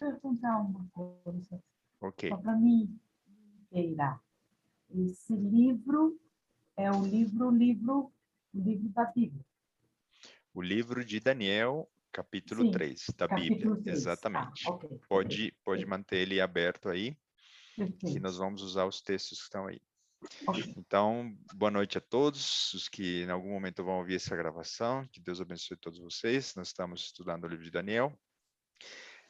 perguntar uma coisa, Ok. só para mim inteirar. Esse livro é o livro da Bíblia. O livro de Daniel, capítulo Sim, 3 da Bíblia, capítulo 3. Ah, exatamente. ok, ok, Pode manter ele aberto aí, que perfeito. nós vamos usar os textos que estão aí. Ok. Então, boa noite a todos os que em algum momento vão ouvir essa gravação. Que Deus abençoe todos vocês. Nós estamos estudando o livro de Daniel.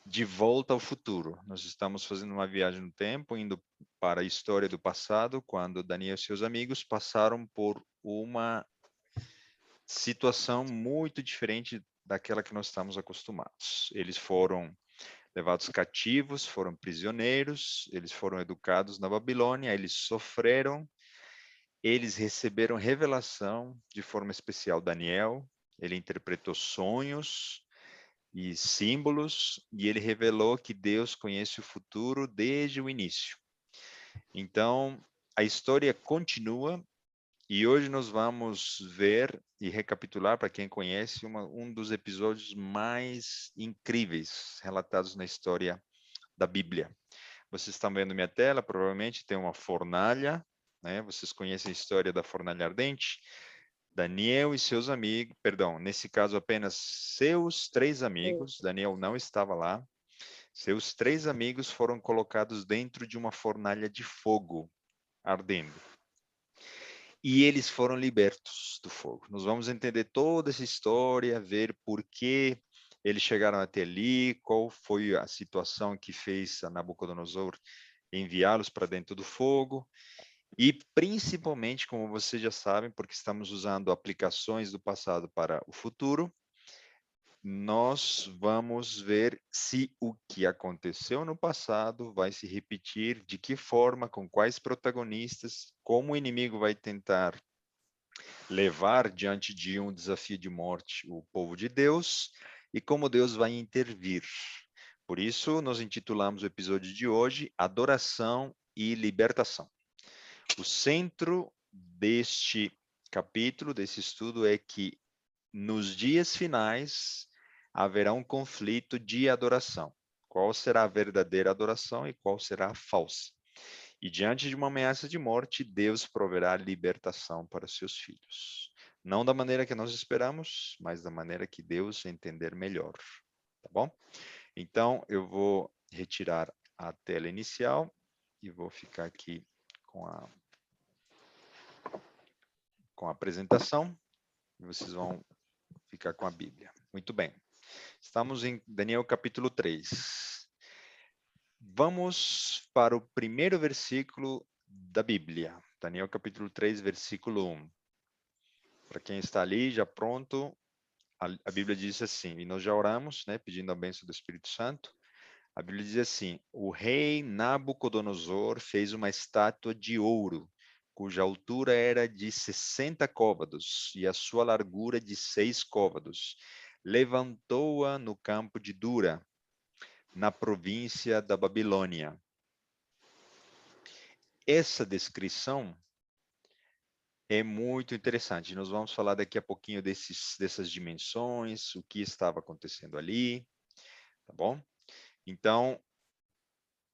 De volta ao futuro. Nós estamos fazendo uma viagem no tempo, indo para a história do passado, quando Daniel e seus amigos passaram por uma situação muito diferente daquela que nós estamos acostumados. Eles foram levados cativos, foram prisioneiros, eles foram educados na Babilônia, eles sofreram, eles receberam revelação de forma especial. Daniel, ele interpretou sonhos e símbolos, e ele revelou que Deus conhece o futuro desde o início. Então, a história continua, e hoje nós vamos ver e recapitular, para quem conhece, um dos episódios mais incríveis relatados na história da Bíblia. Vocês estão vendo minha tela, provavelmente tem uma fornalha, né? Vocês conhecem a história da fornalha ardente? Daniel e seus amigos, perdão, nesse caso apenas seus 3 amigos, Daniel não estava lá, seus 3 amigos foram colocados dentro de uma fornalha de fogo ardendo. E eles foram libertos do fogo. Nós vamos entender toda essa história, ver por que eles chegaram até ali, qual foi a situação que fez a Nabucodonosor enviá-los para dentro do fogo, e principalmente, como vocês já sabem, porque estamos usando aplicações do passado para o futuro, nós vamos ver se o que aconteceu no passado vai se repetir, de que forma, com quais protagonistas, como o inimigo vai tentar levar diante de um desafio de morte o povo de Deus e como Deus vai intervir. Por isso, nós intitulamos o episódio de hoje Adoração e Libertação. O centro deste capítulo, desse estudo, é que nos dias finais haverá um conflito de adoração. Qual será a verdadeira adoração e qual será a falsa? E diante de uma ameaça de morte, Deus proverá libertação para seus filhos. Não da maneira que nós esperamos, mas da maneira que Deus entender melhor. Tá bom? Então, eu vou retirar a tela inicial e vou ficar aqui com a apresentação. E vocês vão ficar com a Bíblia. Muito bem. Estamos em Daniel capítulo 3. Vamos para o primeiro versículo da Bíblia. Daniel capítulo 3, versículo 1. Para quem está ali, já pronto, a Bíblia diz assim, e nós já oramos, né, pedindo a bênção do Espírito Santo. A Bíblia diz assim: o rei Nabucodonosor fez uma estátua de ouro, cuja altura era de 60 côvados e a sua largura de 6 côvados. Levantou-a no campo de Dura, na província da Babilônia. Essa descrição é muito interessante. Nós vamos falar daqui a pouquinho dessas dimensões, o que estava acontecendo ali, tá bom? Então,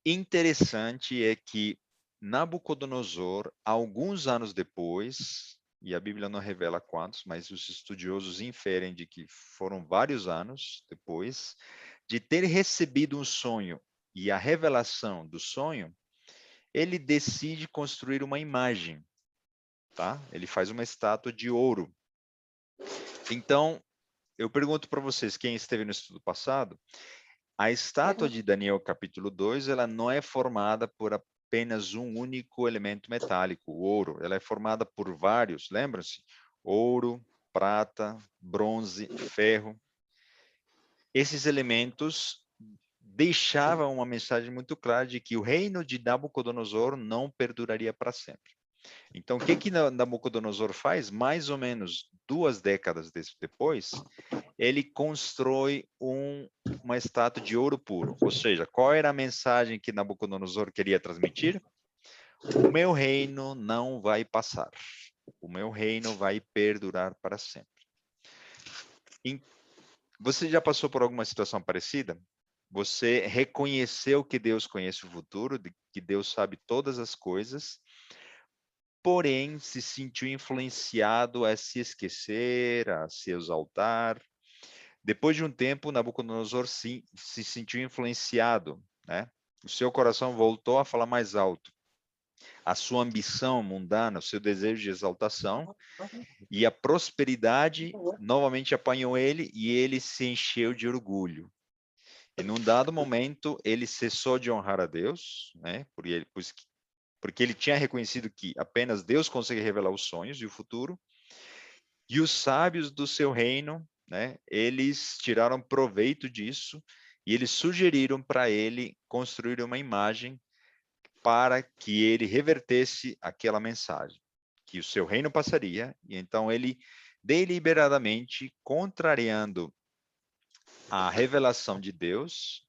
interessante é que Nabucodonosor, alguns anos depois, e a Bíblia não revela quantos, mas os estudiosos inferem de que foram vários anos depois, de ter recebido um sonho e a revelação do sonho, ele decide construir uma imagem, tá? Ele faz uma estátua de ouro. Então, eu pergunto para vocês, quem esteve no estudo passado, a estátua de Daniel capítulo 2, ela não é formada por apenas um único elemento metálico, o ouro. Ela é formada por vários, lembram-se? Ouro, prata, bronze, ferro. Esses elementos deixavam uma mensagem muito clara de que o reino de Nabucodonosor não perduraria para sempre. Então, o que Nabucodonosor faz? Mais ou menos 2 décadas depois, ele constrói uma estátua de ouro puro. Ou seja, qual era a mensagem que Nabucodonosor queria transmitir? O meu reino não vai passar. O meu reino vai perdurar para sempre. Você já passou por alguma situação parecida? Você reconheceu que Deus conhece o futuro, que Deus sabe todas as coisas, porém se sentiu influenciado a se esquecer, a se exaltar. Depois de um tempo, Nabucodonosor se sentiu influenciado, né? O seu coração voltou a falar mais alto. A sua ambição mundana, o seu desejo de exaltação e a prosperidade novamente apanhou ele e ele se encheu de orgulho. E num dado momento, ele cessou de honrar a Deus, né? Porque ele tinha reconhecido que apenas Deus consegue revelar os sonhos e o futuro. E os sábios do seu reino, né? Eles tiraram proveito disso e eles sugeriram para ele construir uma imagem para que ele revertesse aquela mensagem, que o seu reino passaria. E então ele deliberadamente, contrariando a revelação de Deus,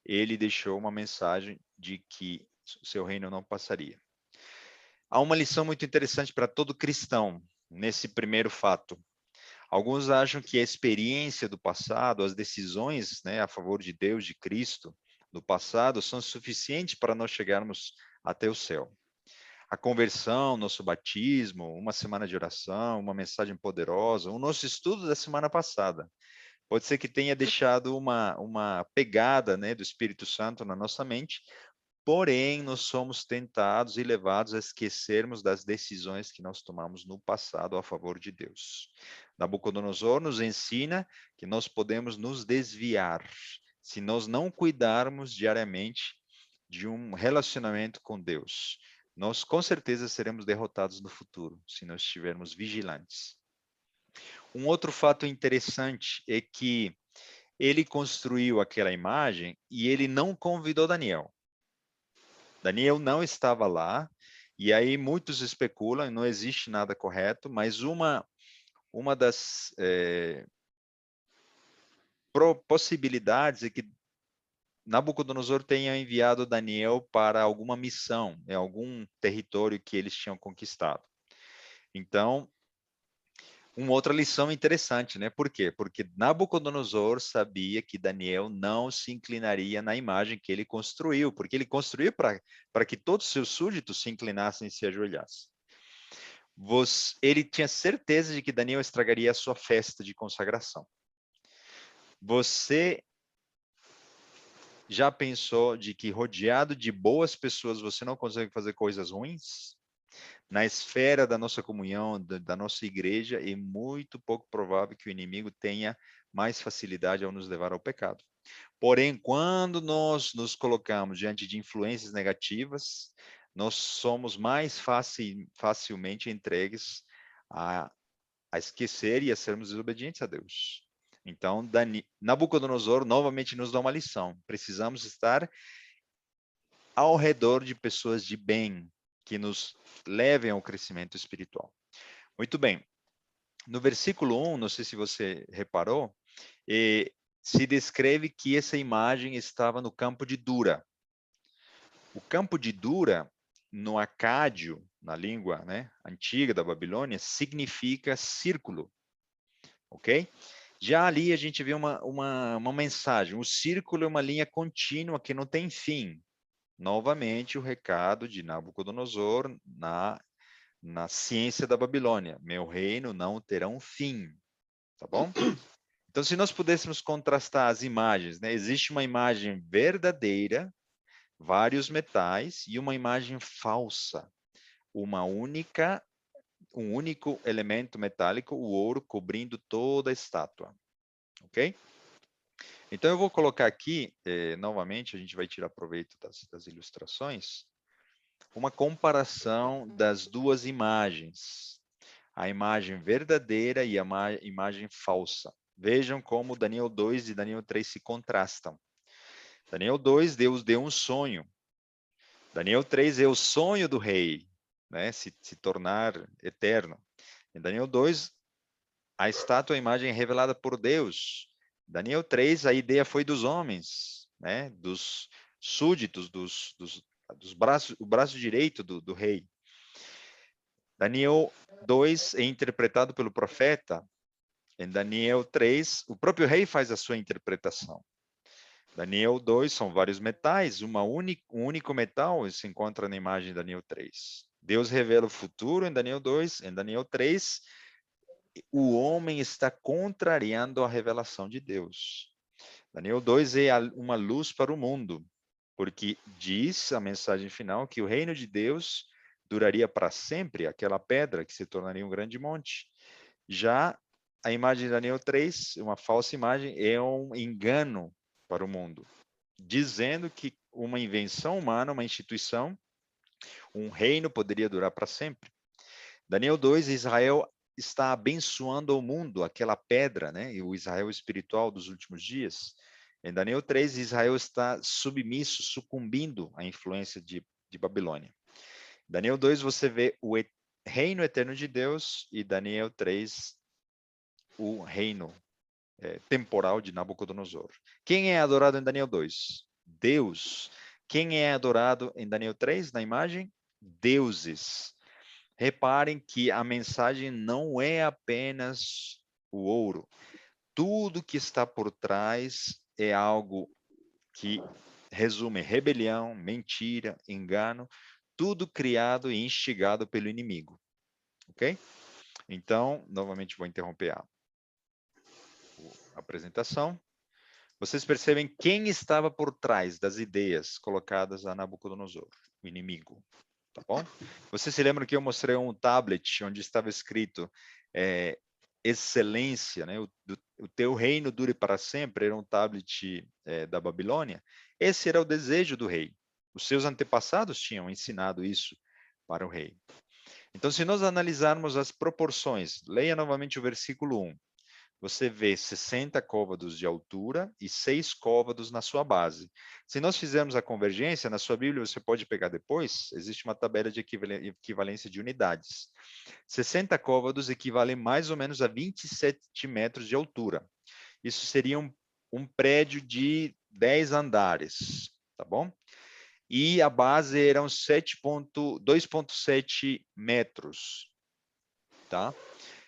ele deixou uma mensagem de que o seu reino não passaria. Há uma lição muito interessante para todo cristão nesse primeiro fato. Alguns acham que a experiência do passado, as decisões, né, a favor de Deus, de Cristo, do passado, são suficientes para nós chegarmos até o céu. A conversão, nosso batismo, uma semana de oração, uma mensagem poderosa, o nosso estudo da semana passada, pode ser que tenha deixado uma pegada, né, do Espírito Santo na nossa mente, porém, nós somos tentados e levados a esquecermos das decisões que nós tomamos no passado a favor de Deus. Nabucodonosor nos ensina que nós podemos nos desviar se nós não cuidarmos diariamente de um relacionamento com Deus. Nós com certeza seremos derrotados no futuro se nós estivermos vigilantes. Um outro fato interessante é que ele construiu aquela imagem e ele não convidou Daniel. Daniel não estava lá, e aí muitos especulam, não existe nada correto, mas uma das possibilidades é que Nabucodonosor tenha enviado Daniel para alguma missão, em algum território que eles tinham conquistado. Então, uma outra lição interessante, né? Por quê? Porque Nabucodonosor sabia que Daniel não se inclinaria na imagem que ele construiu, porque ele construiu para que todos os seus súditos se inclinassem e se ajoelhassem. Ele tinha certeza de que Daniel estragaria a sua festa de consagração. Você já pensou de que rodeado de boas pessoas você não consegue fazer coisas ruins? Na esfera da nossa comunhão, da nossa igreja, é muito pouco provável que o inimigo tenha mais facilidade ao nos levar ao pecado. Porém, quando nós nos colocamos diante de influências negativas, nós somos mais facilmente entregues a esquecer e a sermos desobedientes a Deus. Então, Nabucodonosor novamente nos dá uma lição. Precisamos estar ao redor de pessoas de bem, que nos levem ao crescimento espiritual. Muito bem. No versículo 1, não sei se você reparou, se descreve que essa imagem estava no campo de Dura. O campo de Dura, no acádio, na língua, né, antiga da Babilônia, significa círculo, ok? Já ali a gente vê uma mensagem. O círculo é uma linha contínua que não tem fim. Novamente, o recado de Nabucodonosor na ciência da Babilônia. Meu reino não terá um fim. Tá bom? Então, se nós pudéssemos contrastar as imagens, né? Existe uma imagem verdadeira, vários metais, e uma imagem falsa. Um único elemento metálico, o ouro, cobrindo toda a estátua. Ok? Então, eu vou colocar aqui, novamente, a gente vai tirar proveito das ilustrações, uma comparação das duas imagens, a imagem verdadeira e a imagem falsa. Vejam como Daniel 2 e Daniel 3 se contrastam. Daniel 2, Deus deu um sonho. Daniel 3 é o sonho do rei, né, se tornar eterno. Em Daniel 2, a estátua, a imagem é revelada por Deus. Daniel 3, a ideia foi dos homens, né, dos súditos, o braço direito do rei. Daniel 2 é interpretado pelo profeta. Em Daniel 3, o próprio rei faz a sua interpretação. Daniel 2 são vários metais, um único metal se encontra na imagem de Daniel 3. Deus revela o futuro em Daniel 2, em Daniel 3, o homem está contrariando a revelação de Deus. Daniel 2 é uma luz para o mundo, porque diz a mensagem final que o reino de Deus duraria para sempre, aquela pedra que se tornaria um grande monte. Já a imagem de Daniel 3, uma falsa imagem, é um engano para o mundo, dizendo que uma invenção humana, uma instituição, um reino poderia durar para sempre. Daniel 2, Israel está abençoando o mundo, aquela pedra, né? E o Israel espiritual dos últimos dias. Em Daniel 3, Israel está submisso, sucumbindo à influência de Babilônia. Daniel 2, você vê o reino eterno de Deus, e Daniel 3, o reino temporal de Nabucodonosor. Quem é adorado em Daniel 2? Deus. Quem é adorado em Daniel 3, na imagem? Deuses. Reparem que a mensagem não é apenas o ouro. Tudo que está por trás é algo que resume rebelião, mentira, engano, tudo criado e instigado pelo inimigo. Ok? Então, novamente vou interromper a apresentação. Vocês percebem quem estava por trás das ideias colocadas a Nabucodonosor, o inimigo. Tá bom? Você se lembra que eu mostrei um tablet onde estava escrito excelência, né? O teu reino dure para sempre, era um tablet da Babilônia. Esse era o desejo do rei. Os seus antepassados tinham ensinado isso para o rei. Então, se nós analisarmos as proporções, leia novamente o versículo 1. Você vê 60 côvados de altura e 6 côvados na sua base. Se nós fizermos a convergência, na sua Bíblia você pode pegar depois, existe uma tabela de equivalência de unidades. 60 côvados equivale mais ou menos a 27 metros de altura. Isso seria um prédio de 10 andares, tá bom? E a base eram 2,7 metros, tá?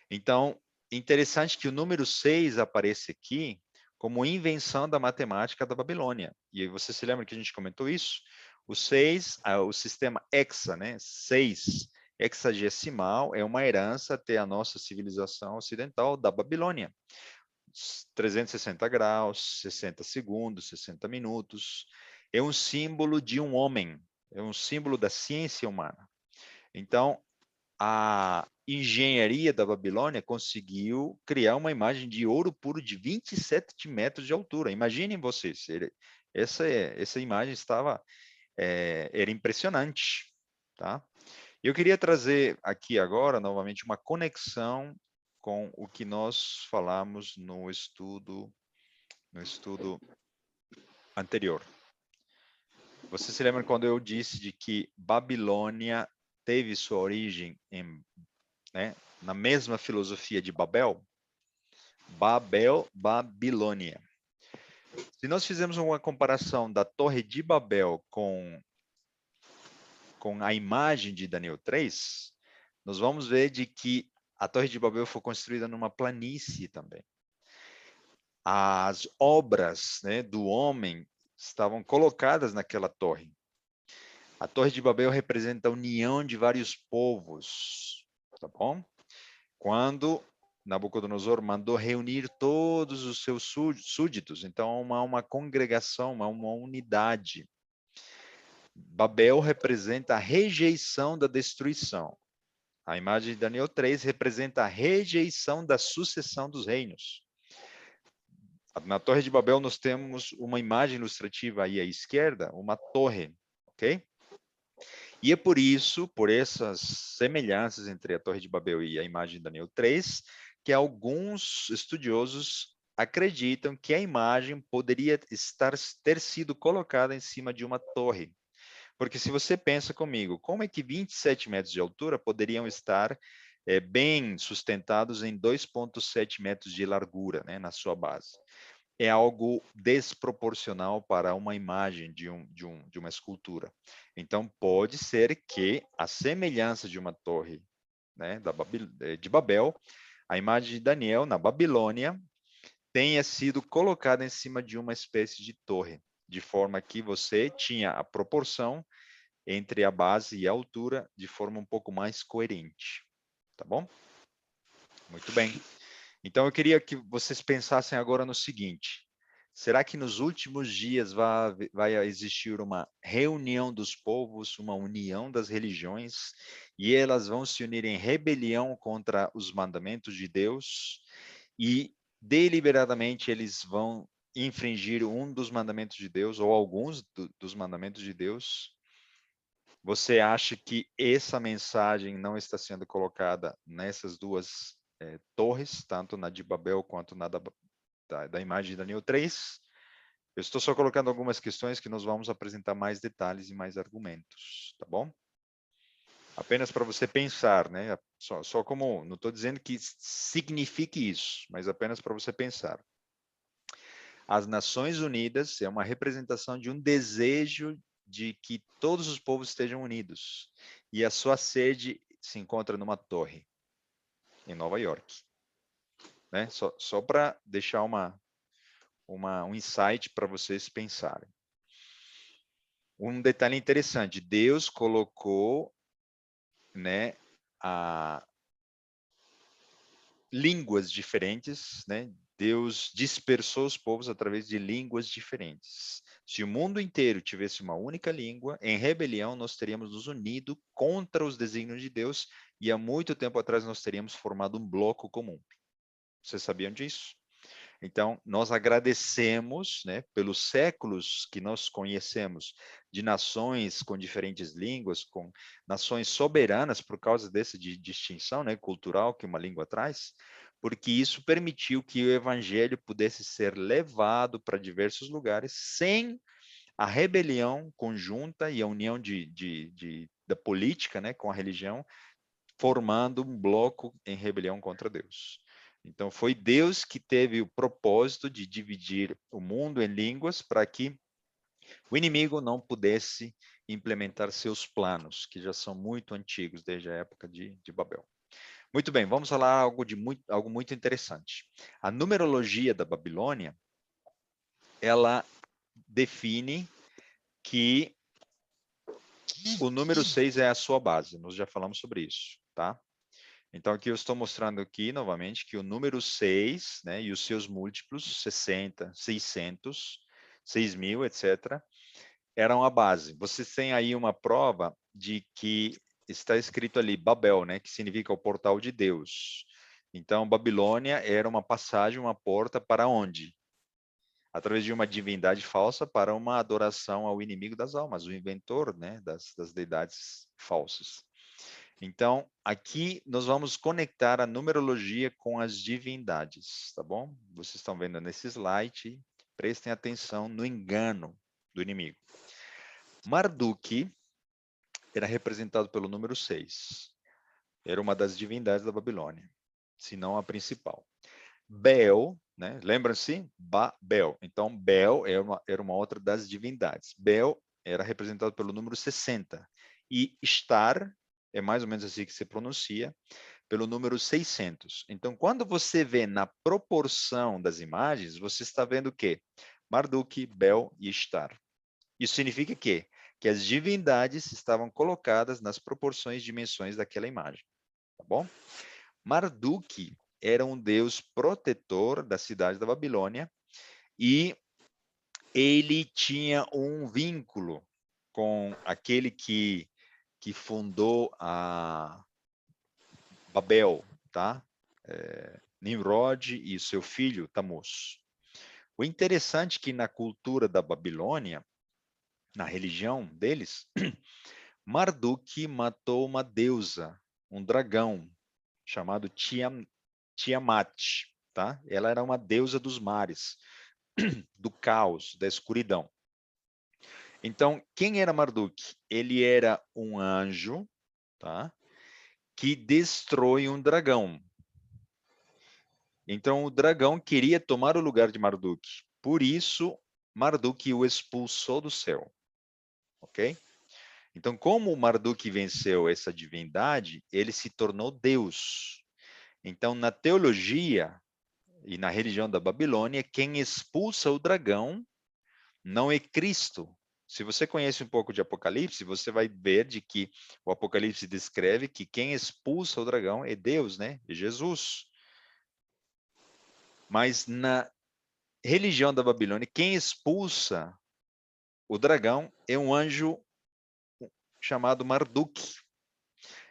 Então, interessante que o número 6 aparece aqui como invenção da matemática da Babilônia. E aí você se lembra que a gente comentou isso? O 6, o sistema hexa, né? 6, hexagesimal, é uma herança até a nossa civilização ocidental da Babilônia. 360 graus, 60 segundos, 60 minutos. É um símbolo de um homem, é um símbolo da ciência humana. Então, a engenharia da Babilônia conseguiu criar uma imagem de ouro puro de 27 metros de altura. Imaginem vocês, essa imagem era impressionante, tá? Eu queria trazer aqui agora, novamente, uma conexão com o que nós falamos no estudo anterior. Você se lembra quando eu disse de que Babilônia teve sua origem na mesma filosofia de Babel? Babilônia. Se nós fizermos uma comparação da Torre de Babel com a imagem de Daniel 3, nós vamos ver de que a Torre de Babel foi construída numa planície também. As obras do homem estavam colocadas naquela torre. A Torre de Babel representa a união de vários povos, tá bom? Quando Nabucodonosor mandou reunir todos os seus súditos, então uma congregação, uma unidade. Babel representa a rejeição da destruição. A imagem de Daniel 3 representa a rejeição da sucessão dos reinos. Na Torre de Babel nós temos uma imagem ilustrativa aí à esquerda, uma torre, ok? E é por isso, por essas semelhanças entre a Torre de Babel e a imagem de Daniel 3, que alguns estudiosos acreditam que a imagem poderia ter sido colocada em cima de uma torre. Porque se você pensa comigo, como é que 27 metros de altura poderiam estar bem sustentados em 2,7 metros de largura, né, na sua base? É algo desproporcional para uma imagem de uma escultura. Então, pode ser que a semelhança de uma torre de Babel, a imagem de Daniel na Babilônia tenha sido colocada em cima de uma espécie de torre, de forma que você tinha a proporção entre a base e a altura de forma um pouco mais coerente. Tá bom? Muito bem. Então, eu queria que vocês pensassem agora no seguinte: será que nos últimos dias vai existir uma reunião dos povos, uma união das religiões, e elas vão se unir em rebelião contra os mandamentos de Deus, e deliberadamente eles vão infringir um dos mandamentos de Deus, ou alguns dos mandamentos de Deus? Você acha que essa mensagem não está sendo colocada nessas duas torres, tanto na de Babel quanto na da imagem de Daniel 3? Eu estou só colocando algumas questões que nós vamos apresentar mais detalhes e mais argumentos, tá bom? Apenas para você pensar, né? Só como, não estou dizendo que signifique isso, mas apenas para você pensar. As Nações Unidas é uma representação de um desejo de que todos os povos estejam unidos. E a sua sede se encontra numa torre, em Nova York. Né? Só para deixar um insight para vocês pensarem. Um detalhe interessante, Deus colocou, né, línguas diferentes, né? Deus dispersou os povos através de línguas diferentes. Se o mundo inteiro tivesse uma única língua, em rebelião nós teríamos nos unido contra os desígnios de Deus e há muito tempo atrás nós teríamos formado um bloco comum. Vocês sabiam disso? Então, nós agradecemos, né, pelos séculos que nós conhecemos de nações com diferentes línguas, com nações soberanas por causa dessa distinção, né, cultural que uma língua traz, porque isso permitiu que o evangelho pudesse ser levado para diversos lugares sem a rebelião conjunta e a união da política, né, com a religião, formando um bloco em rebelião contra Deus. Então, foi Deus que teve o propósito de dividir o mundo em línguas para que o inimigo não pudesse implementar seus planos, que já são muito antigos, desde a época de Babel. Muito bem, vamos falar algo muito interessante. A numerologia da Babilônia, ela define que o número 6 é a sua base, nós já falamos sobre isso, tá? Então, aqui eu estou mostrando aqui, novamente, que o número 6, né, e os seus múltiplos, 60, 600, 6.000, etc., eram a base. Vocês têm aí uma prova de que está escrito ali Babel, né, que significa o portal de Deus. Então, Babilônia era uma passagem, uma porta para onde? Através de uma divindade falsa para uma adoração ao inimigo das almas, o inventor, né, das deidades falsas. Então, aqui nós vamos conectar a numerologia com as divindades, tá bom? Vocês estão vendo nesse slide, prestem atenção no engano do inimigo. Marduk era representado pelo número 6. Era uma das divindades da Babilônia, se não a principal. Bel, né? Lembram-se? Bel. Então, Bel era uma outra das divindades. Bel era representado pelo número 60. E Star, é mais ou menos assim que se pronuncia, pelo número 600. Então, quando você vê na proporção das imagens, você está vendo o quê? Marduk, Bel e Star. Isso significa que as divindades estavam colocadas nas proporções e dimensões daquela imagem. Tá bom? Marduk era um deus protetor da cidade da Babilônia e ele tinha um vínculo com aquele que fundou a Babel, tá? Nimrod e seu filho Tammuz. O interessante é que na cultura da Babilônia, na religião deles, Marduk matou uma deusa, um dragão, chamado Tiamat, tá? Ela era uma deusa dos mares, do caos, da escuridão. Então, quem era Marduk? Ele era um anjo, tá? Que destrói um dragão. Então, o dragão queria tomar o lugar de Marduk. Por isso, Marduk o expulsou do céu. Ok? Então, como Marduk venceu essa divindade, ele se tornou Deus. Então, na teologia, e na religião da Babilônia, quem expulsa o dragão não é Cristo. Se você conhece um pouco de Apocalipse, você vai ver de que o Apocalipse descreve que quem expulsa o dragão é Deus, né? É Jesus. Mas na religião da Babilônia, quem expulsa o dragão é um anjo chamado Marduk.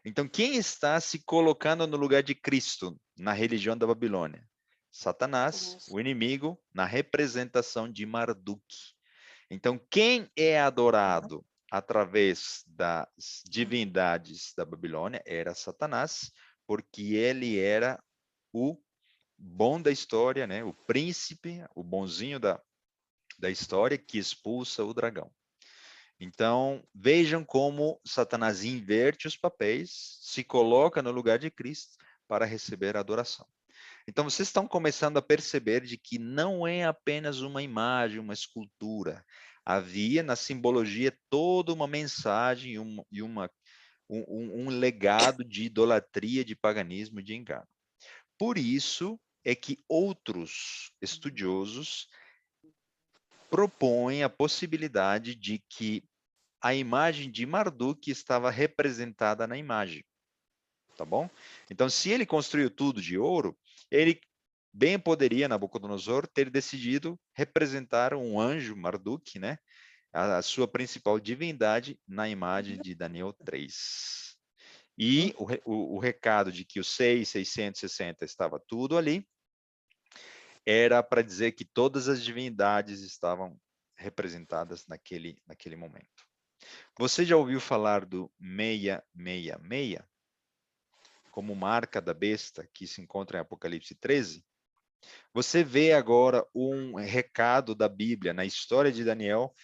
Então, quem está se colocando no lugar de Cristo na religião da Babilônia? Satanás, o inimigo, na representação de Marduk. Então, quem é adorado através das divindades da Babilônia era Satanás, porque ele era o bom da história, né? O príncipe, o bonzinho da história que expulsa o dragão. Então, vejam como Satanás inverte os papéis, se coloca no lugar de Cristo para receber a adoração. Então, vocês estão começando a perceber de que não é apenas uma imagem, uma escultura. Havia na simbologia toda uma mensagem e um legado de idolatria, de paganismo, de engano. Por isso é que outros estudiosos propõem a possibilidade de que a imagem de Marduk estava representada na imagem. Tá bom? Então, se ele construiu tudo de ouro, ele bem poderia, Nabucodonosor, ter decidido representar um anjo, Marduk, né? A sua principal divindade na imagem de Daniel 3. E o recado de que os 660 estava tudo ali, era para dizer que todas as divindades estavam representadas naquele momento. Você já ouviu falar do 666? Como marca da besta que se encontra em Apocalipse 13? Você vê agora um recado da Bíblia na história de Daniel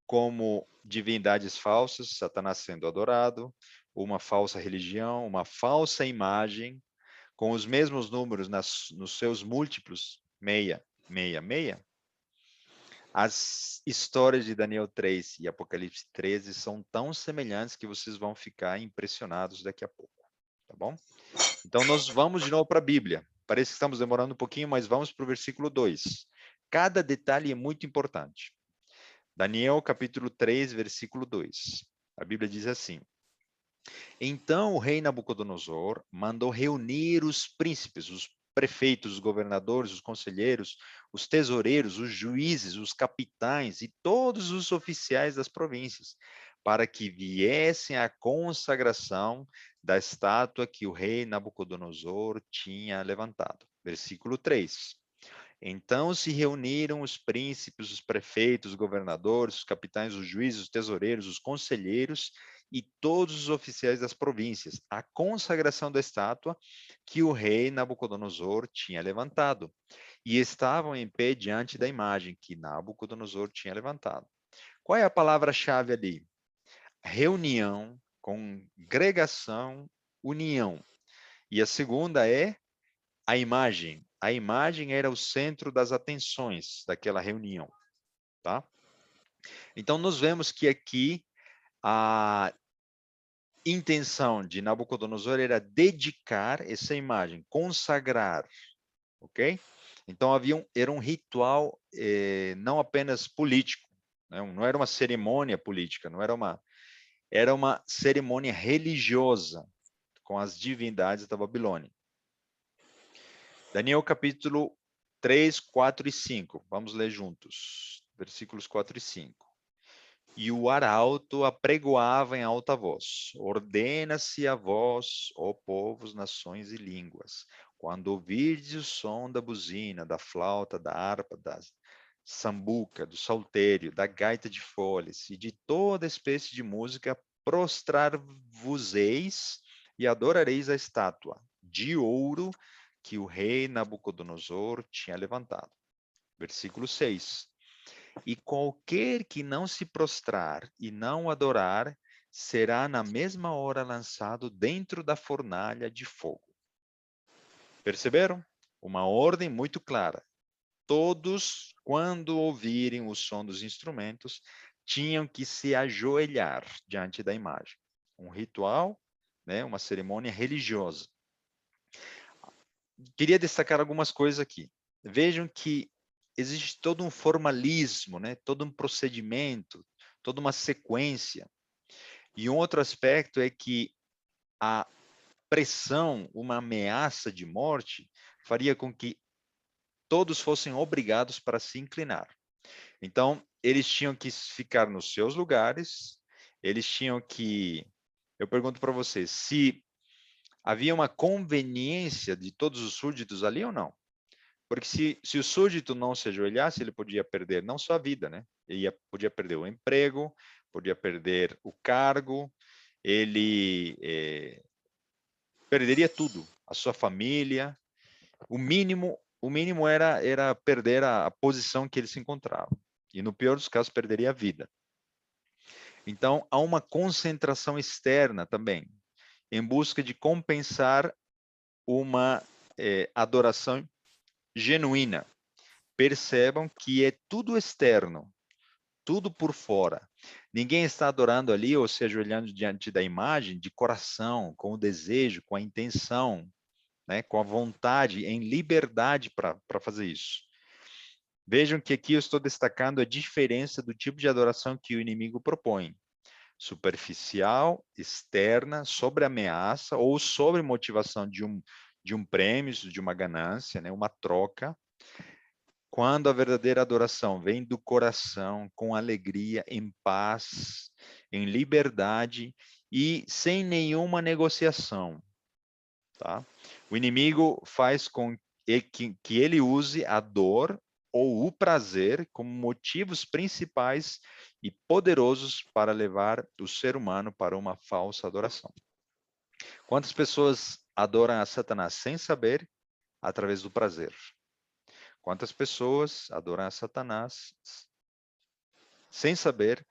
como divindades falsas, Satanás sendo adorado, uma falsa religião, uma falsa imagem, com os mesmos números nos seus múltiplos, 666. As histórias de Daniel 3 e Apocalipse 13 são tão semelhantes que vocês vão ficar impressionados daqui a pouco, tá bom? Então, nós vamos de novo para a Bíblia. Parece que estamos demorando um pouquinho, mas vamos para o versículo 2. Cada detalhe é muito importante. Daniel, capítulo 3, versículo 2. A Bíblia diz assim: Então o rei Nabucodonosor mandou reunir os príncipes, os prefeitos, os governadores, os conselheiros, os tesoureiros, os juízes, os capitães e todos os oficiais das províncias, para que viessem à consagração da estátua que o rei Nabucodonosor tinha levantado. Versículo 3. Então se reuniram os príncipes, os prefeitos, os governadores, os capitães, os juízes, os tesoureiros, os conselheiros e todos os oficiais das províncias, a consagração da estátua que o rei Nabucodonosor tinha levantado. E estavam em pé diante da imagem que Nabucodonosor tinha levantado. Qual é a palavra-chave ali? Reunião, congregação, união. E a segunda é a imagem. A imagem era o centro das atenções daquela reunião, tá? Então, nós vemos que aqui a intenção de Nabucodonosor era dedicar essa imagem, consagrar, ok? Então, era um ritual não apenas político, né? Não era uma cerimônia política, não era uma cerimônia religiosa com as divindades da Babilônia. Daniel capítulo 3, 4 e 5. Vamos ler juntos. Versículos 4 e 5. E o arauto apregoava em alta voz: Ordena-se a vós, ó povos, nações e línguas, quando ouvirdes o som da buzina, da flauta, da harpa, da sambuca, do saltério, da gaita de folhas e de toda espécie de música, prostrar-vos-eis e adorareis a estátua de ouro que o rei Nabucodonosor tinha levantado. Versículo 6. E qualquer que não se prostrar e não adorar, será na mesma hora lançado dentro da fornalha de fogo. Perceberam? Uma ordem muito clara. Todos, quando ouvirem o som dos instrumentos, tinham que se ajoelhar diante da imagem. Um ritual, né, uma cerimônia religiosa. Queria destacar algumas coisas aqui. vejam que existe todo um formalismo, né? Todo um procedimento, toda uma sequência. E um outro aspecto é que a pressão, uma ameaça de morte, faria com que todos fossem obrigados para se inclinar. Então, eles tinham que ficar nos seus lugares, eles tinham que. Eu pergunto para vocês, se havia uma conveniência de todos os súditos ali ou não? Porque se o súdito não se ajoelhasse, ele podia perder não só a vida, né? Podia perder o emprego, podia perder o cargo, ele perderia tudo, a sua família. O mínimo era perder a posição que ele se encontrava. E no pior dos casos, perderia a vida. Então, há uma concentração externa também, em busca de compensar uma adoração genuína. Percebam que é tudo externo, tudo por fora. Ninguém está adorando ali ou se ajoelhando diante da imagem de coração, com o desejo, com a intenção, né, com a vontade, em liberdade para fazer isso. Vejam que aqui eu estou destacando a diferença do tipo de adoração que o inimigo propõe. Superficial, externa, sobre ameaça ou sobre motivação de um prêmio, de uma ganância, né, uma troca. Quando a verdadeira adoração vem do coração, com alegria, em paz, em liberdade e sem nenhuma negociação, tá? O inimigo faz com que ele use a dor ou o prazer como motivos principais e poderosos para levar o ser humano para uma falsa adoração. Quantas pessoas adoram a Satanás sem saber, através do prazer? Quantas pessoas adoram a Satanás sem saber,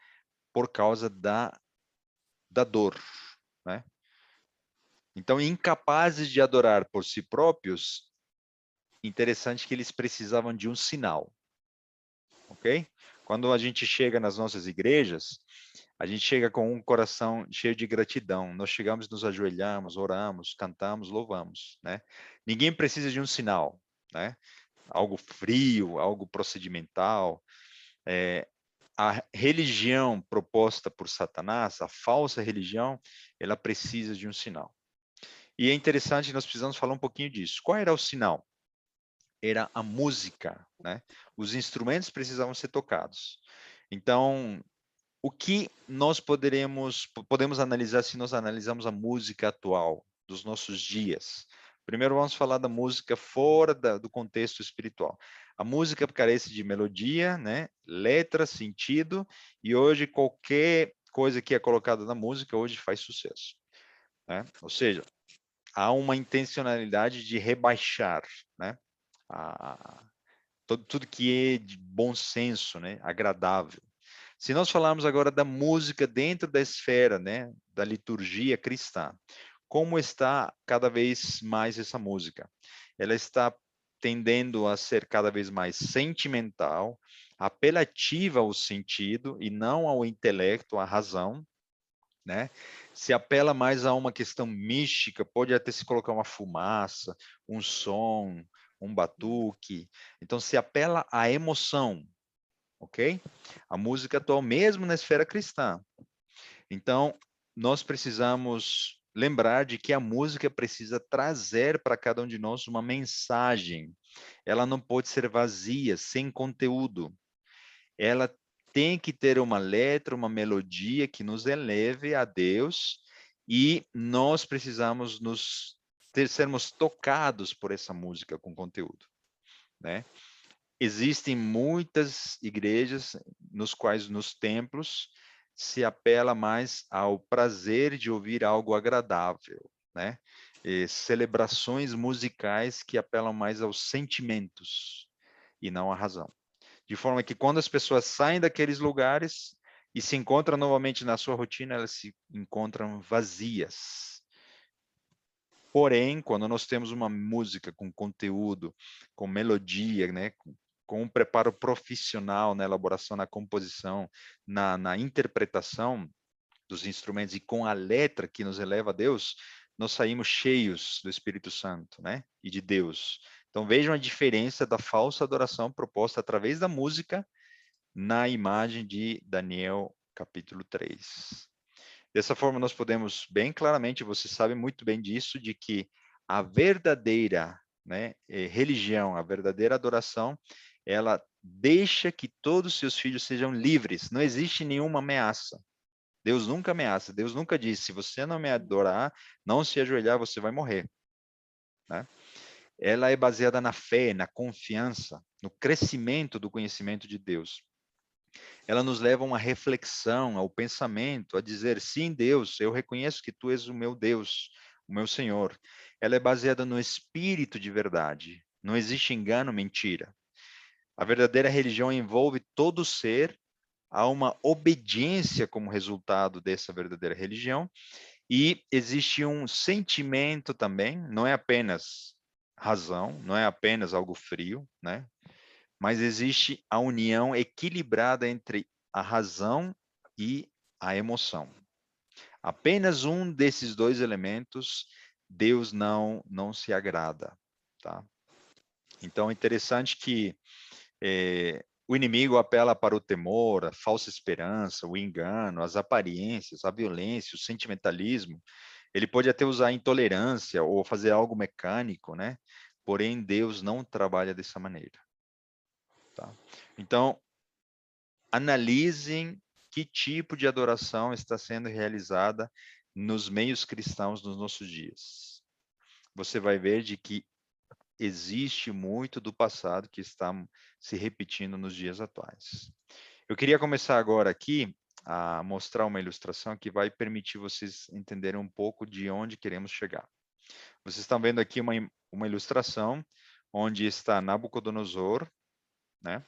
por causa da dor, né? Então, incapazes de adorar por si próprios, interessante que eles precisavam de um sinal, ok? Quando a gente chega nas nossas igrejas, a gente chega com um coração cheio de gratidão. Nós chegamos, nos ajoelhamos, oramos, cantamos, louvamos, né? Ninguém precisa de um sinal, né? Algo frio, algo procedimental. A religião proposta por Satanás, a falsa religião, ela precisa de um sinal. E é interessante, nós precisamos falar um pouquinho disso. Qual era o sinal? Era a música, né? Os instrumentos precisavam ser tocados. Então, o que nós podemos analisar se nós analisamos a música atual dos nossos dias? Primeiro vamos falar da música fora do contexto espiritual. A música carece de melodia, né? Letra, sentido, e hoje qualquer coisa que é colocada na música hoje faz sucesso, né? Ou seja, há uma intencionalidade de rebaixar, né? Tudo que é de bom senso, né? Agradável. Se nós falarmos agora da música dentro da esfera, né, da liturgia cristã, como está cada vez mais essa música? Ela está tendendo a ser cada vez mais sentimental, apelativa ao sentido e não ao intelecto, à razão, né? Se apela mais a uma questão mística, pode até se colocar uma fumaça, um som, um batuque. Então se apela à emoção, ok? A música atual, mesmo na esfera cristã. Então, nós precisamos lembrar de que a música precisa trazer para cada um de nós uma mensagem. Ela não pode ser vazia, sem conteúdo. Ela tem que ter uma letra, uma melodia que nos eleve a Deus e nós precisamos sermos tocados por essa música com conteúdo, né? Existem muitas igrejas nos quais, nos templos, se apela mais ao prazer de ouvir algo agradável, né? Celebrações musicais que apelam mais aos sentimentos e não à razão. De forma que quando as pessoas saem daqueles lugares e se encontram novamente na sua rotina, elas se encontram vazias. Porém, quando nós temos uma música com conteúdo, com melodia, né, com um preparo profissional na elaboração, na composição, na interpretação dos instrumentos e com a letra que nos eleva a Deus, nós saímos cheios do Espírito Santo, né, e de Deus. Então vejam a diferença da falsa adoração proposta através da música na imagem de Daniel capítulo 3. Dessa forma, nós podemos bem claramente, você sabe muito bem disso, de que a verdadeira, né, religião, a verdadeira adoração, ela deixa que todos os seus filhos sejam livres. Não existe nenhuma ameaça. Deus nunca ameaça. Deus nunca diz, se você não me adorar, não se ajoelhar, você vai morrer. Né? Ela é baseada na fé, na confiança, no crescimento do conhecimento de Deus. Ela nos leva a uma reflexão, ao pensamento, a dizer, sim, Deus, eu reconheço que tu és o meu Deus, o meu Senhor. Ela é baseada no espírito de verdade. Não existe engano, mentira. A verdadeira religião envolve todo ser, há uma obediência como resultado dessa verdadeira religião, e existe um sentimento também, não é apenas razão, não é apenas algo frio, né? Mas existe a união equilibrada entre a razão e a emoção. Apenas um desses dois elementos, Deus não se agrada, tá? Então é interessante que o inimigo apela para o temor, a falsa esperança, o engano, as aparências, a violência, o sentimentalismo. Ele pode até usar a intolerância ou fazer algo mecânico, né? Porém, Deus não trabalha dessa maneira. Tá? Então, analisem que tipo de adoração está sendo realizada nos meios cristãos nos nossos dias. Você vai ver de que existe muito do passado que está se repetindo nos dias atuais. Eu queria começar agora aqui a mostrar uma ilustração que vai permitir vocês entenderem um pouco de onde queremos chegar. Vocês estão vendo aqui uma ilustração onde está Nabucodonosor, né?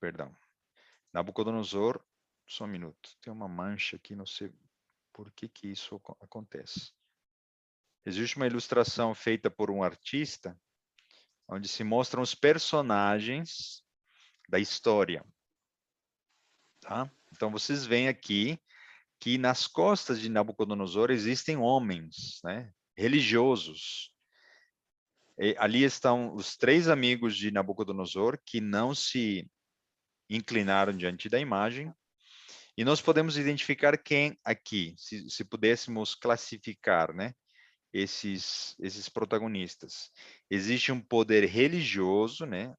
Perdão. Nabucodonosor, só um minuto, tem uma mancha aqui, não sei por que isso acontece. Existe uma ilustração feita por um artista, onde se mostram os personagens da história. Tá? Então, vocês veem aqui que nas costas de Nabucodonosor existem homens, né, religiosos. E ali estão os 3 amigos de Nabucodonosor que não se inclinaram diante da imagem. E nós podemos identificar quem aqui, se pudéssemos classificar, né, esses protagonistas. Existe um poder religioso, né,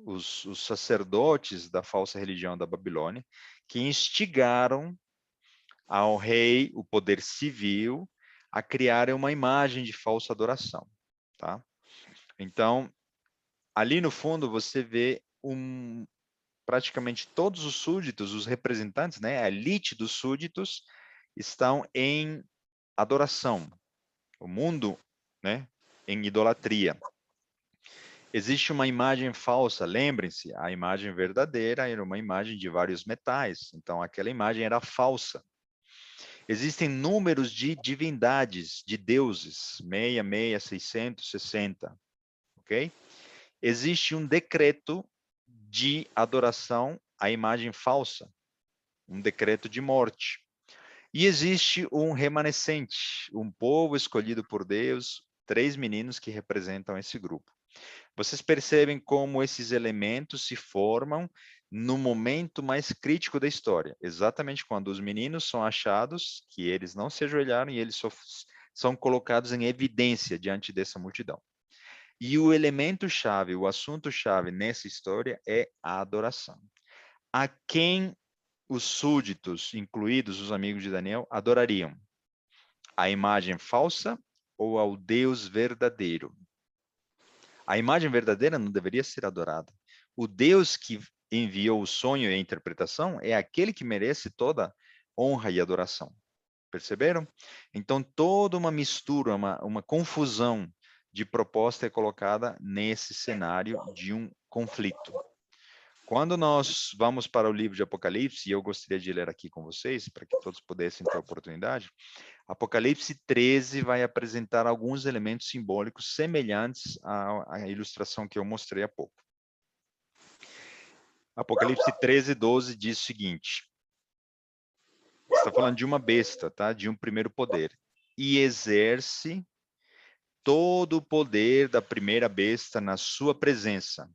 os sacerdotes da falsa religião da Babilônia, que instigaram ao rei, o poder civil, a criar uma imagem de falsa adoração. Tá? Então, ali no fundo você vê praticamente todos os súditos, os representantes, né, a elite dos súditos, estão em adoração. O mundo, né, em idolatria. Existe uma imagem falsa, lembrem-se, a imagem verdadeira era uma imagem de vários metais, então aquela imagem era falsa. Existem números de divindades, de deuses, 66, 660, ok? Existe um decreto de adoração à imagem falsa, um decreto de morte. E existe um remanescente, um povo escolhido por Deus, 3 meninos que representam esse grupo. Vocês percebem como esses elementos se formam no momento mais crítico da história, exatamente quando os meninos são achados, que eles não se ajoelharam e eles são colocados em evidência diante dessa multidão. E o elemento-chave, o assunto-chave nessa história é a adoração. A quem os súditos, incluídos os amigos de Daniel, adorariam? A imagem falsa ou ao Deus verdadeiro? A imagem verdadeira não deveria ser adorada. O Deus que enviou o sonho e a interpretação é aquele que merece toda honra e adoração. Perceberam? Então, toda uma mistura, uma confusão de proposta é colocada nesse cenário de um conflito. Quando nós vamos para o livro de Apocalipse, e eu gostaria de ler aqui com vocês, para que todos pudessem ter a oportunidade, Apocalipse 13 vai apresentar alguns elementos simbólicos semelhantes à ilustração que eu mostrei há pouco. Apocalipse 13, 12 diz o seguinte, está falando de uma besta, tá? De um primeiro poder, e exerce todo o poder da primeira besta na sua presença,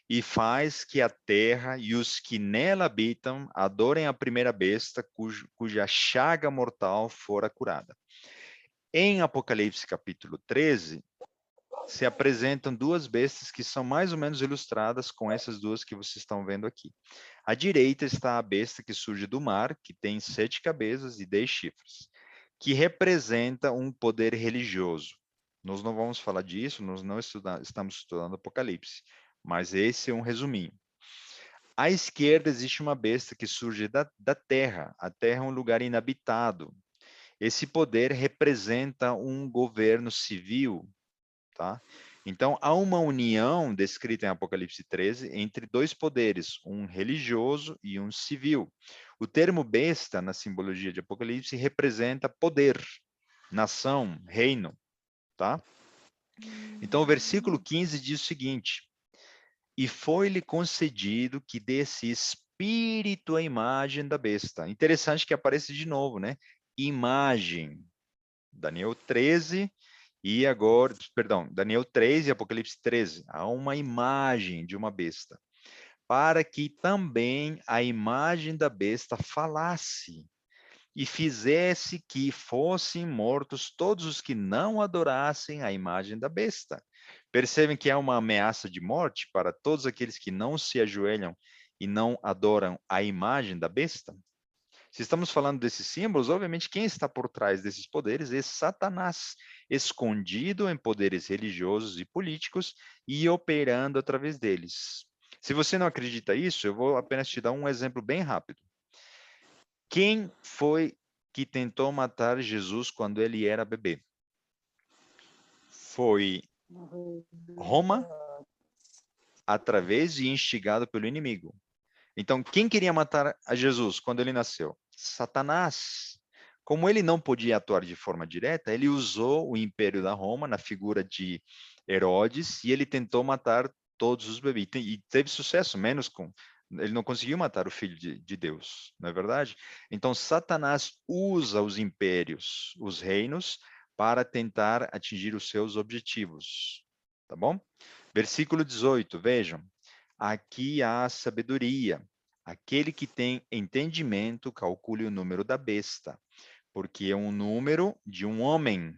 e faz que a terra e os que nela habitam adorem a primeira besta, cuja chaga mortal fora curada. Em Apocalipse capítulo 13, se apresentam duas bestas que são mais ou menos ilustradas com essas duas que vocês estão vendo aqui. À direita está a besta que surge do mar, que tem 7 cabeças e 10 chifres, que representa um poder religioso. Nós não vamos falar disso, nós não estamos estudando Apocalipse, mas esse é um resuminho. À esquerda existe uma besta que surge da terra. A terra é um lugar inabitado. Esse poder representa um governo civil, tá? Então, há uma união descrita em Apocalipse 13 entre dois poderes, um religioso e um civil. O termo besta, na simbologia de Apocalipse, representa poder, nação, reino, tá? Então, o versículo 15 diz o seguinte: e foi-lhe concedido que desse espírito à imagem da besta. Interessante que aparece de novo, né? Imagem. Daniel 13 e agora, perdão, Daniel 3 e Apocalipse 13. Há uma imagem de uma besta. Para que também a imagem da besta falasse e fizesse que fossem mortos todos os que não adorassem a imagem da besta. Percebem que há uma ameaça de morte para todos aqueles que não se ajoelham e não adoram a imagem da besta? Se estamos falando desses símbolos, obviamente quem está por trás desses poderes é Satanás, escondido em poderes religiosos e políticos e operando através deles. Se você não acredita isso, eu vou apenas te dar um exemplo bem rápido. Quem foi que tentou matar Jesus quando ele era bebê? Foi Roma, através e instigado pelo inimigo. Então, quem queria matar a Jesus quando ele nasceu? Satanás. Como ele não podia atuar de forma direta, ele usou o império da Roma na figura de Herodes e ele tentou matar todos os bebês. E teve sucesso, menos com. Ele não conseguiu matar o filho de Deus, não é verdade? Então, Satanás usa os impérios, os reinos, para tentar atingir os seus objetivos. Tá bom? Versículo 18, vejam. Aqui há sabedoria. Aquele que tem entendimento, calcule o número da besta, porque é um número de um homem,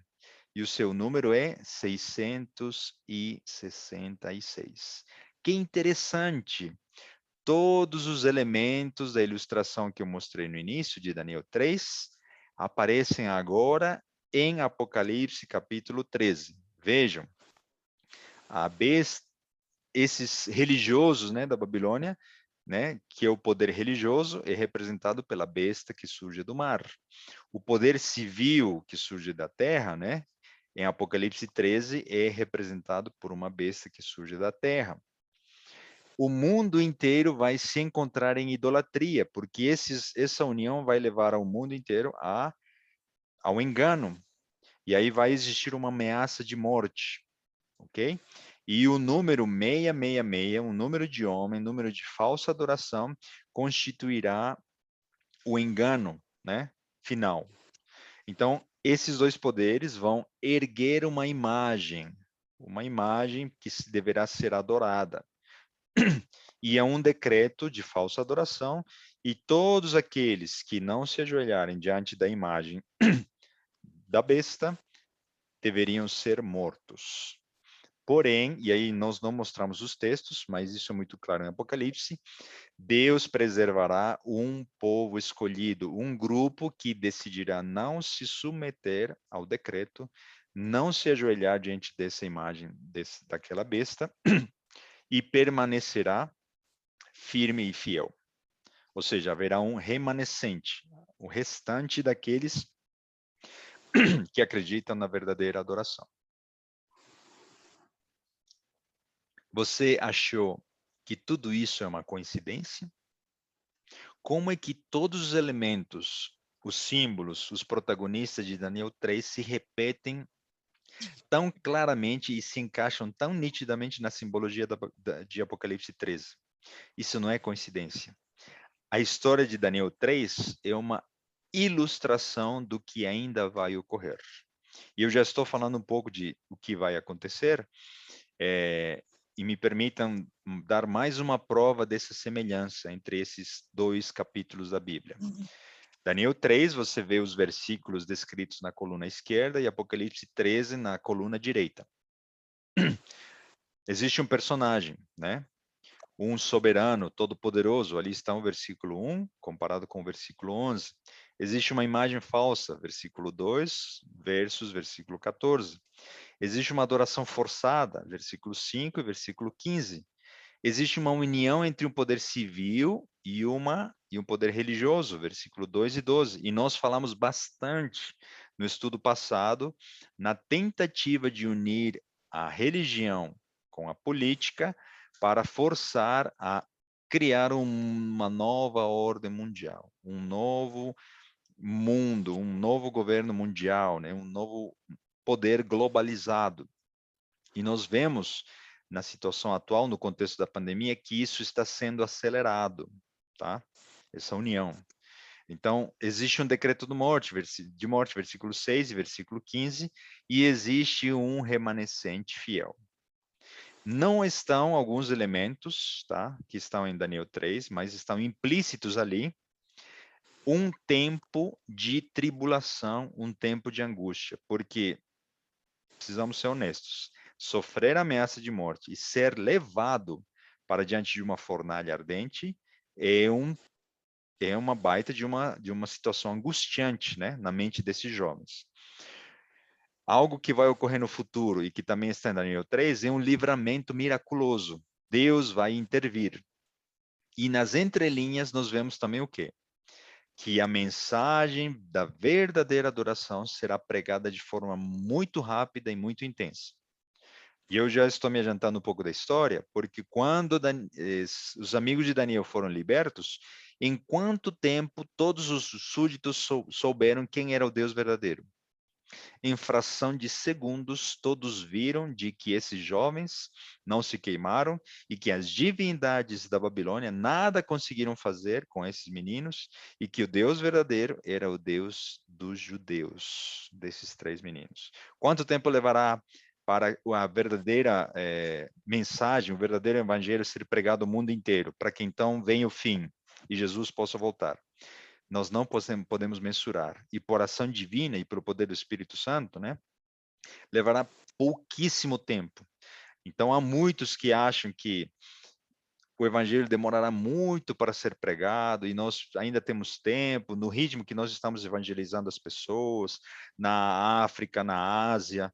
e o seu número é 666. Que interessante! Todos os elementos da ilustração que eu mostrei no início de Daniel 3 aparecem agora em Apocalipse capítulo 13. Vejam, a besta, esses religiosos, né, da Babilônia, né, que é o poder religioso, é representado pela besta que surge do mar. O poder civil que surge da terra, né, em Apocalipse 13, é representado por uma besta que surge da terra. O mundo inteiro vai se encontrar em idolatria, porque essa união vai levar ao mundo inteiro ao engano. E aí vai existir uma ameaça de morte, ok? E o número 666, um número de homem, número de falsa adoração, constituirá o engano, né, final. Então, esses dois poderes vão erguer uma imagem que deverá ser adorada. E é um decreto de falsa adoração, e todos aqueles que não se ajoelharem diante da imagem da besta deveriam ser mortos. Porém, e aí nós não mostramos os textos, mas isso é muito claro em Apocalipse, Deus preservará um povo escolhido, um grupo que decidirá não se submeter ao decreto, não se ajoelhar diante dessa imagem, daquela besta, e permanecerá firme e fiel. Ou seja, haverá um remanescente, o restante daqueles que acreditam na verdadeira adoração. Você achou que tudo isso é uma coincidência? Como é que todos os elementos, os símbolos, os protagonistas de Daniel 3 se repetem tão claramente e se encaixam tão nitidamente na simbologia de Apocalipse 13? Isso não é coincidência. A história de Daniel 3 é uma ilustração do que ainda vai ocorrer. E eu já estou falando um pouco de o que vai acontecer, e me permitam dar mais uma prova dessa semelhança entre esses dois capítulos da Bíblia. Daniel 3, você vê os versículos descritos na coluna esquerda e Apocalipse 13 na coluna direita. Existe um personagem, né? Um soberano, todo-poderoso, ali está o versículo 1, comparado com o versículo 11. Existe uma imagem falsa, versículo 2, versus versículo 14. Existe uma adoração forçada, versículo 5 e versículo 15. Existe uma união entre um poder civil e um poder religioso, versículo 2 e 12. E nós falamos bastante no estudo passado, na tentativa de unir a religião com a política para forçar a criar uma nova ordem mundial, um novo mundo, um novo governo mundial, né? Um novo poder globalizado. E nós vemos na situação atual, no contexto da pandemia, que isso está sendo acelerado, tá? Essa união. Então, existe um decreto de morte, versículo 6 e versículo 15, e existe um remanescente fiel. Não estão alguns elementos, tá? Que estão em Daniel 3, mas estão implícitos ali. Um tempo de tribulação, um tempo de angústia, porque precisamos ser honestos. Sofrer ameaça de morte e ser levado para diante de uma fornalha ardente é uma baita de uma situação angustiante, né, na mente desses jovens. Algo que vai ocorrer no futuro e que também está em Daniel 3 é um livramento miraculoso. Deus vai intervir. E nas entrelinhas nós vemos também o quê? Que a mensagem da verdadeira adoração será pregada de forma muito rápida e muito intensa. E eu já estou me adiantando um pouco da história, porque quando os amigos de Daniel foram libertos, em quanto tempo todos os súditos souberam quem era o Deus verdadeiro? Em fração de segundos, todos viram de que esses jovens não se queimaram e que as divindades da Babilônia nada conseguiram fazer com esses meninos e que o Deus verdadeiro era o Deus dos judeus, desses três meninos. Quanto tempo levará para a verdadeira mensagem, o verdadeiro evangelho ser pregado ao mundo inteiro, para que então venha o fim e Jesus possa voltar? Nós não podemos mensurar. E por ação divina e pelo poder do Espírito Santo, né, levará pouquíssimo tempo. Então, há muitos que acham que o evangelho demorará muito para ser pregado e nós ainda temos tempo, no ritmo que nós estamos evangelizando as pessoas, na África, na Ásia,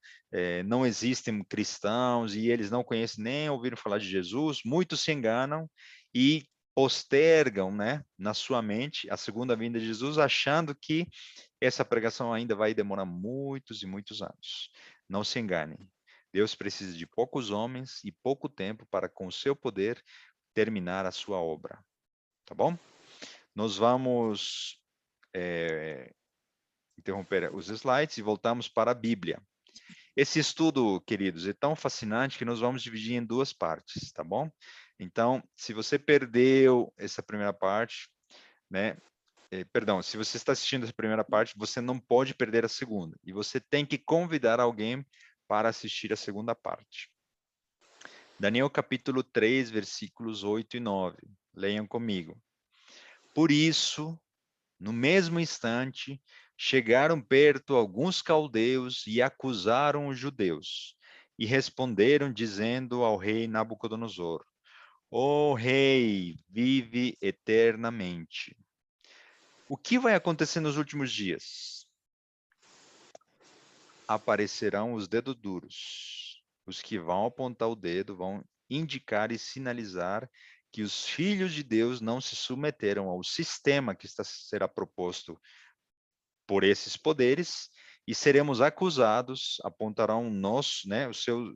não existem cristãos e eles não conhecem nem ouviram falar de Jesus, muitos se enganam e postergam, né, na sua mente a segunda vinda de Jesus, achando que essa pregação ainda vai demorar muitos e muitos anos. Não se enganem. Deus precisa de poucos homens e pouco tempo para, com o seu poder, terminar a sua obra, tá bom? Nós vamos interromper os slides e voltamos para a Bíblia. Esse estudo, queridos, é tão fascinante que nós vamos dividir em duas partes, tá bom? Então, se você perdeu essa primeira parte, né? Perdão, se você está assistindo essa primeira parte, você não pode perder a segunda. E você tem que convidar alguém para assistir a segunda parte. Daniel capítulo 3, versículos 8 e 9. Leiam comigo. Por isso, no mesmo instante, chegaram perto alguns caldeus e acusaram os judeus. E responderam, dizendo ao rei Nabucodonosor: Ó rei, vive eternamente. O que vai acontecer nos últimos dias? Aparecerão os dedos duros. Os que vão apontar o dedo vão indicar e sinalizar que os filhos de Deus não se submeteram ao sistema que será proposto por esses poderes e seremos acusados, apontarão nós, né, os seus,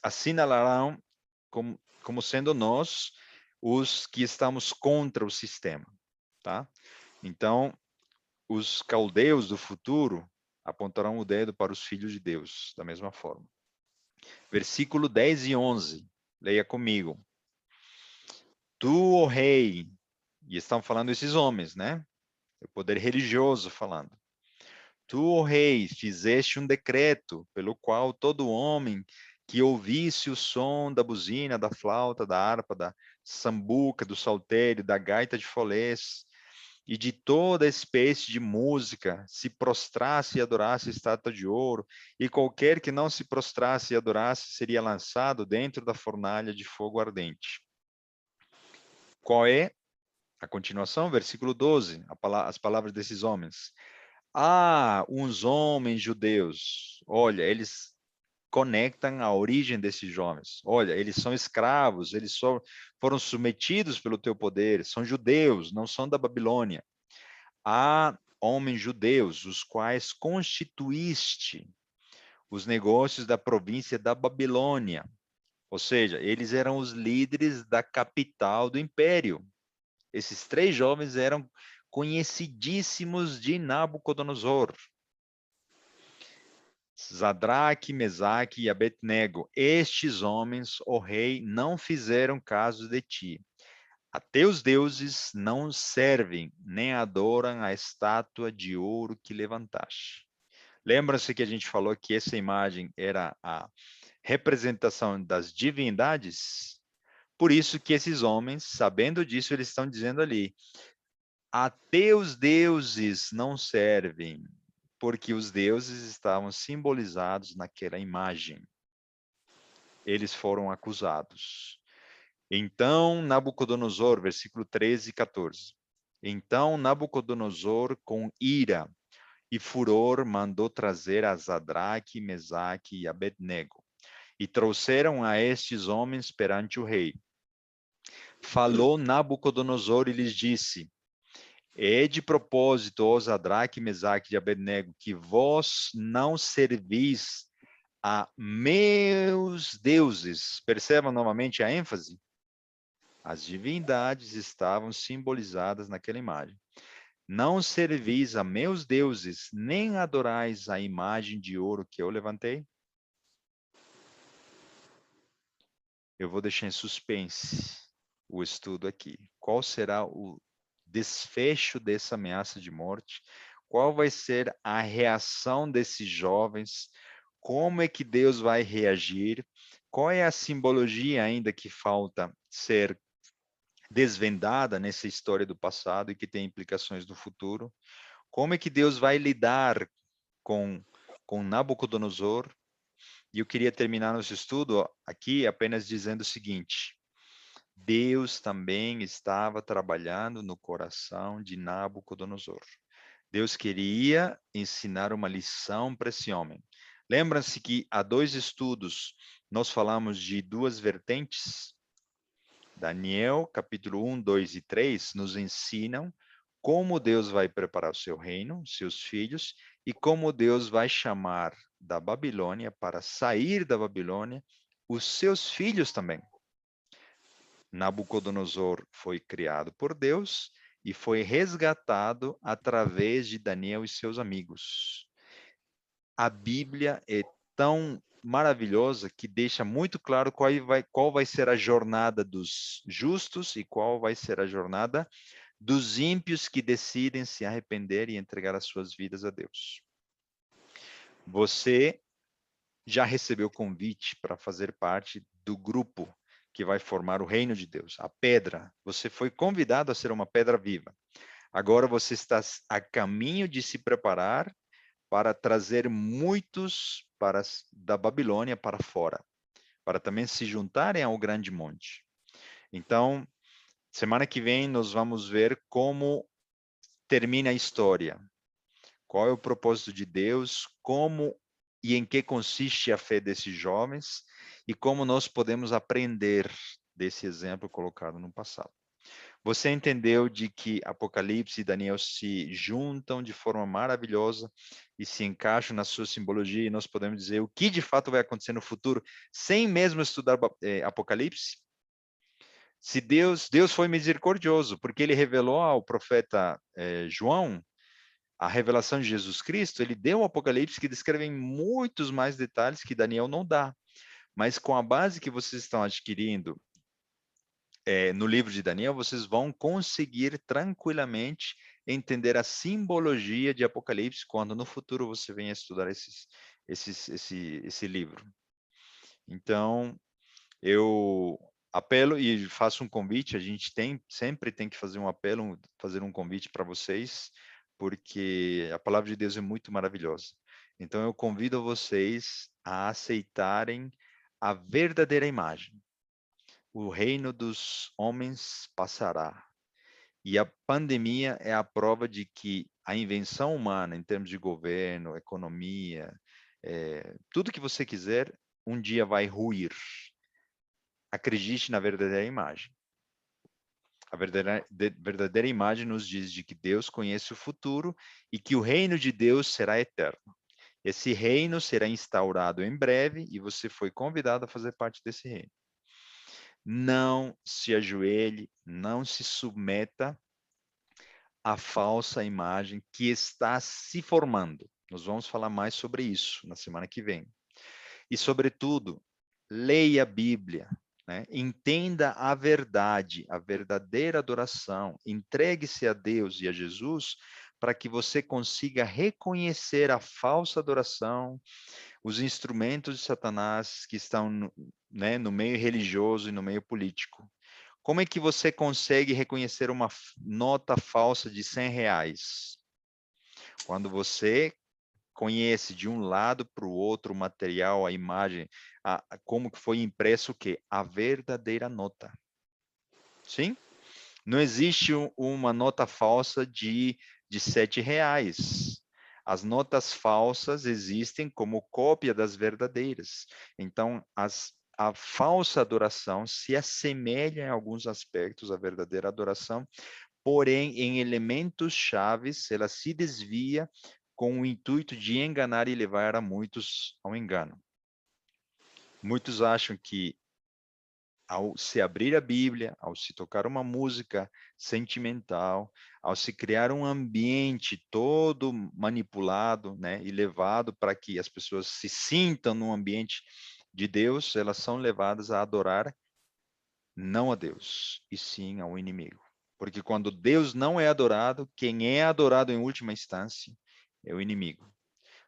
assinalarão como sendo nós os que estamos contra o sistema, tá? Então, os caldeus do futuro apontarão o dedo para os filhos de Deus, da mesma forma. Versículo 10 e 11, leia comigo. Tu, ó rei, e estão falando esses homens, né? O poder religioso falando. Tu, ó rei, fizeste um decreto pelo qual todo homem que ouvisse o som da buzina, da flauta, da harpa, da sambuca, do saltério, da gaita de folés e de toda espécie de música se prostrasse e adorasse a estátua de ouro, e qualquer que não se prostrasse e adorasse seria lançado dentro da fornalha de fogo ardente. Qual é a continuação? Versículo 12, as palavras desses homens. Ah, uns homens judeus, olha, eles conectam a origem desses jovens. Olha, eles são escravos, eles só foram submetidos pelo teu poder, são judeus, não são da Babilônia. Há homens judeus, os quais constituíste os negócios da província da Babilônia. Ou seja, eles eram os líderes da capital do império. Esses três jovens eram conhecidíssimos de Nabucodonosor. Sadraque, Mesaque e Abednego, estes homens, ó rei, não fizeram caso de ti. A teus deuses não servem, nem adoram a estátua de ouro que levantaste. Lembra-se que a gente falou que essa imagem era a representação das divindades? Por isso que esses homens, sabendo disso, eles estão dizendo ali, a teus deuses não servem, porque os deuses estavam simbolizados naquela imagem. Eles foram acusados. Então, Nabucodonosor, versículo 13 e 14. Então, Nabucodonosor, com ira e furor, mandou trazer a Sadraque, Mesaque e Abednego. E trouxeram a estes homens perante o rei. Falou Nabucodonosor e lhes disse, é de propósito, ó Sadraque, Mesaque e Abednego, que vós não servis a meus deuses. Percebam novamente a ênfase? As divindades estavam simbolizadas naquela imagem. Não servis a meus deuses, nem adorais a imagem de ouro que eu levantei? Eu vou deixar em suspense o estudo aqui. Qual será o desfecho dessa ameaça de morte? Qual vai ser a reação desses jovens? Como é que Deus vai reagir? Qual é a simbologia ainda que falta ser desvendada nessa história do passado e que tem implicações no futuro? Como é que Deus vai lidar com Nabucodonosor? E eu queria terminar nosso estudo aqui apenas dizendo o seguinte: Deus também estava trabalhando no coração de Nabucodonosor. Deus queria ensinar uma lição para esse homem. Lembram-se que há dois estudos nós falamos de duas vertentes? Daniel, capítulo 1, 2 e 3, nos ensinam como Deus vai preparar o seu reino, seus filhos, e como Deus vai chamar da Babilônia, para sair da Babilônia, os seus filhos também. Nabucodonosor foi criado por Deus e foi resgatado através de Daniel e seus amigos. A Bíblia é tão maravilhosa que deixa muito claro qual vai ser a jornada dos justos e qual vai ser a jornada dos ímpios que decidem se arrepender e entregar as suas vidas a Deus. Você já recebeu convite para fazer parte do grupo que vai formar o reino de Deus, a pedra. Você foi convidado a ser uma pedra viva. Agora você está a caminho de se preparar para trazer muitos da Babilônia para fora, para também se juntarem ao grande monte. Então, semana que vem nós vamos ver como termina a história. Qual é o propósito de Deus, como e em que consiste a fé desses jovens e como nós podemos aprender desse exemplo colocado no passado. Você entendeu de que Apocalipse e Daniel se juntam de forma maravilhosa e se encaixam na sua simbologia, e nós podemos dizer o que de fato vai acontecer no futuro, sem mesmo estudar Apocalipse? Se Deus foi misericordioso, porque ele revelou ao profeta João a revelação de Jesus Cristo, ele deu um Apocalipse que descreve em muitos mais detalhes que Daniel não dá. Mas com a base que vocês estão adquirindo no livro de Daniel, vocês vão conseguir tranquilamente entender a simbologia de Apocalipse quando no futuro você venha estudar esse livro. Então, eu apelo e faço um convite, a gente sempre tem que fazer um apelo, fazer um convite para vocês, porque a palavra de Deus é muito maravilhosa. Então, eu convido vocês a aceitarem a verdadeira imagem. O reino dos homens passará. E a pandemia é a prova de que a invenção humana, em termos de governo, economia, tudo que você quiser, um dia vai ruir. Acredite na verdadeira imagem. A verdadeira imagem nos diz de que Deus conhece o futuro e que o reino de Deus será eterno. Esse reino será instaurado em breve e você foi convidado a fazer parte desse reino. Não se ajoelhe, não se submeta à falsa imagem que está se formando. Nós vamos falar mais sobre isso na semana que vem. E, sobretudo, leia a Bíblia, né? Entenda a verdade, a verdadeira adoração. Entregue-se a Deus e a Jesus para que você consiga reconhecer a falsa adoração, os instrumentos de Satanás que estão no meio religioso e no meio político. Como é que você consegue reconhecer uma nota falsa de R$ 100? Quando você conhece de um lado para o outro o material, a imagem, como que foi impresso o quê? A verdadeira nota. Sim? Não existe uma nota falsa de R$ 7. As notas falsas existem como cópia das verdadeiras. Então, a falsa adoração se assemelha em alguns aspectos à verdadeira adoração, porém, em elementos chaves, ela se desvia com o intuito de enganar e levar a muitos ao engano. Muitos acham que ao se abrir a Bíblia, ao se tocar uma música sentimental, ao se criar um ambiente todo manipulado, né, e levado para que as pessoas se sintam no ambiente de Deus, elas são levadas a adorar não a Deus, e sim ao inimigo. Porque quando Deus não é adorado, quem é adorado em última instância é o inimigo.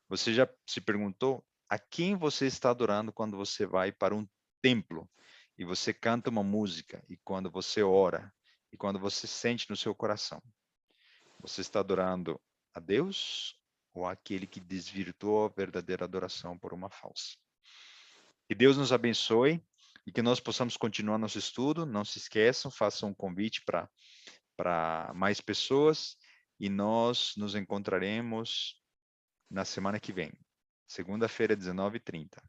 Você já se perguntou a quem você está adorando quando você vai para um templo e você canta uma música e quando você ora e quando você sente no seu coração? Você está adorando a Deus ou aquele que desvirtuou a verdadeira adoração por uma falsa? Que Deus nos abençoe e que nós possamos continuar nosso estudo. Não se esqueçam, façam um convite para mais pessoas e nós nos encontraremos na semana que vem, segunda-feira, 19h30.